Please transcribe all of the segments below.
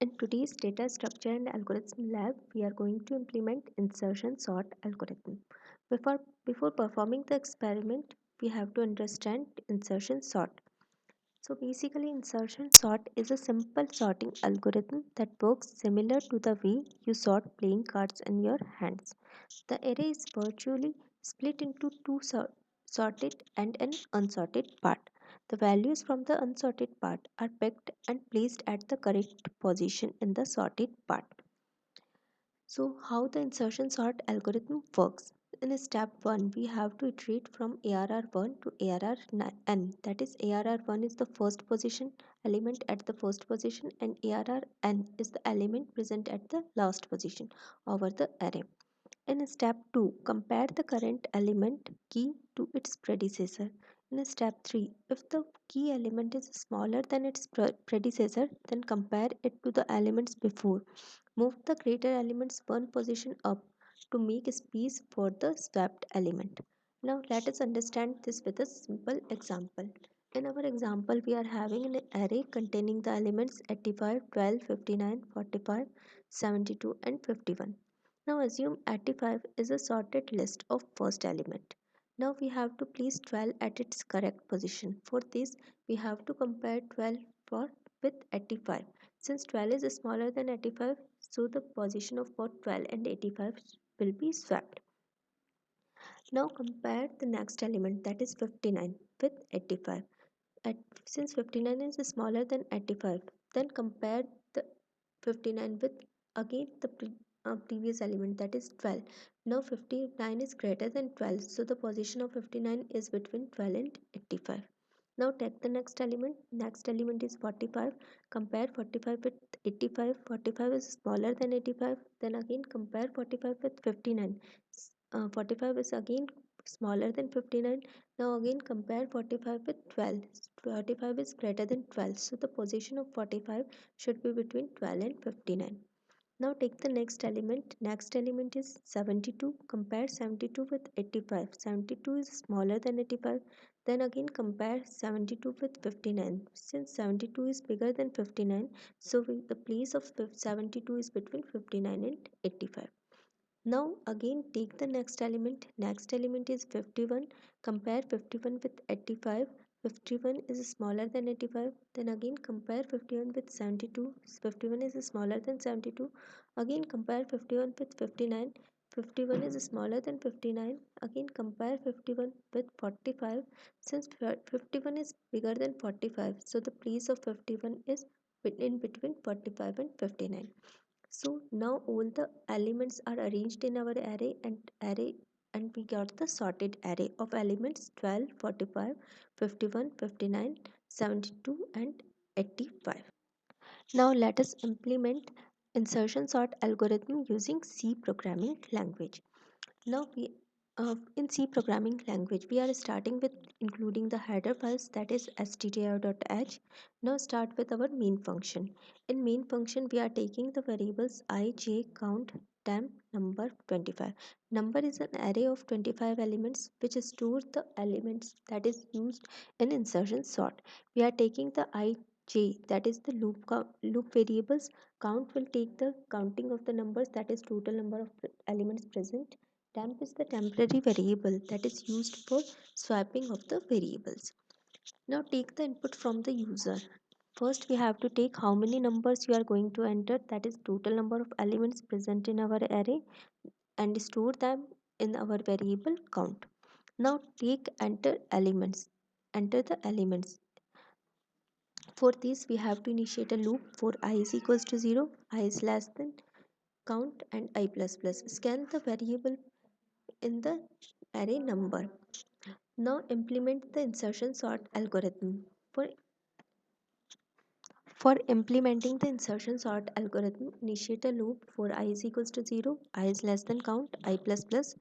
In today's data structure and algorithm lab, we are going to implement insertion sort algorithm. Before performing the experiment, we have to understand insertion sort. So basically, insertion sort is a simple sorting algorithm that works similar to the way you sort playing cards in your hands. The array is virtually split into two sorted and an unsorted part. The values from the unsorted part are picked and placed at the correct position in the sorted part. So, how the insertion sort algorithm works? In step 1, we have to iterate from ARR1 to ARRN. That is, ARR1 is the first position element at the first position, and ARRN is the element present at the last position over the array. In step 2, compare the current element key to its predecessor. In step 3, if the key element is smaller than its predecessor, then compare it to the elements before. Move the greater elements one position up to make space for the swapped element. Now let us understand this with a simple example. In our example, we are having an array containing the elements 85, 12, 59, 45, 72 and 51. Now assume 85 is a sorted list of first element. Now we have to place 12 at its correct position. For this, we have to compare 12 with 85. Since 12 is smaller than 85, so the position of both 12 and 85 will be swapped. Now compare the next element, that is 59 with 85. At, since 59 is smaller than 85, then compare the 59 with again the previous element, that is 12. Now 59 is greater than 12, so the position of 59 is between 12 and 85. Now take the next element. Next element is 45. Compare 45 with 85. 45 is smaller than 85. Then again compare 45 with 59. 45 is again smaller than 59. Now again compare 45 with 12. 45 is greater than 12. So the position of 45 should be between 12 and 59. Now take the next element. Next element is 72. Compare 72 with 85. 72 is smaller than 85. Then again compare 72 with 59. Since 72 is bigger than 59, so the place of 72 is between 59 and 85. Now again take the next element. Next element is 51. Compare 51 with 85. 51 is smaller than 85. Then again compare 51 with 72. 51 is smaller than 72. Again compare 51 with 59. 51 is smaller than 59. Again compare 51 with 45. Since 51 is bigger than 45, so the place of 51 is in between 45 and 59. So now all the elements are arranged in our array and we got the sorted array of elements 12, 45, 51, 59, 72 and 85. Now let us implement insertion sort algorithm using C programming language. Now in C programming language, we are starting with including the header files, that is stdio.h. Now start with our main function. In main function, we are taking the variables I, j, count, temp, number, 25. Number is an array of 25 elements which stores the elements that is used in insertion sort. We are taking the I, j, that is the loop variables. Count will take the counting of the numbers, that is total number of elements present. Temp is the temporary variable that is used for swapping of the variables. Now take the input from the user. First we have to take how many numbers you are going to enter, that is total number of elements present in our array, and store them in our variable count. Now take enter elements. Enter the elements. For this we have to initiate a loop for I is equals to 0, I is less than count and I plus plus. Scan the variable in the array number. Now implement the insertion sort algorithm. For implementing the insertion sort algorithm, initiate a loop for I is equals to 0, I is less than count, I plus plus.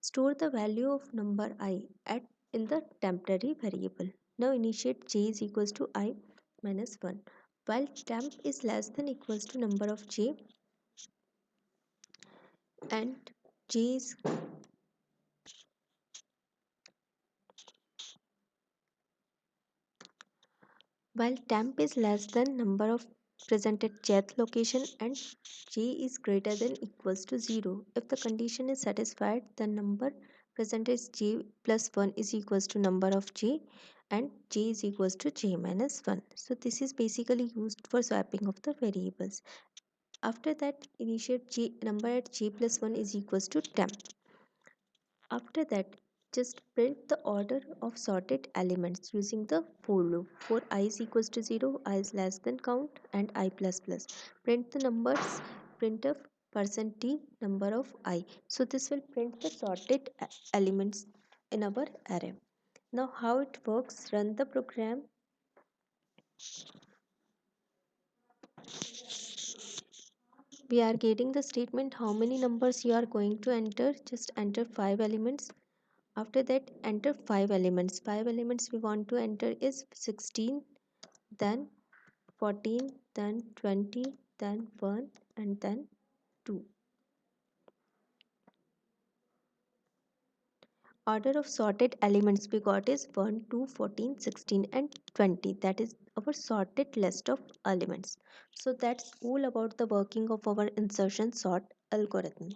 Store the value of number I at in the temporary variable. Now initiate j is equals to I minus 1. While temp is less than equals to number of j and j is while temp is less than number of present at jth location and j is greater than equals to 0. If the condition is satisfied, the number present as j plus 1 is equals to number of j and j is equals to j minus 1. So this is basically used for swapping of the variables. After that, initiate j number at j plus 1 is equals to temp. After that, just print the order of sorted elements using the for loop. For I is equals to 0, I is less than count, and I plus plus. Print the numbers, print of %t number of I. So this will print the sorted elements in our array. Now how it works, run the program. We are getting the statement how many numbers you are going to enter. Just enter 5 elements. After that, enter 5 elements. 5 elements we want to enter is 16, then 14, then 20, then 1, and then 2. Order of sorted elements we got is 1, 2, 14, 16, and 20. That is our sorted list of elements. So that's all about the working of our insertion sort algorithm.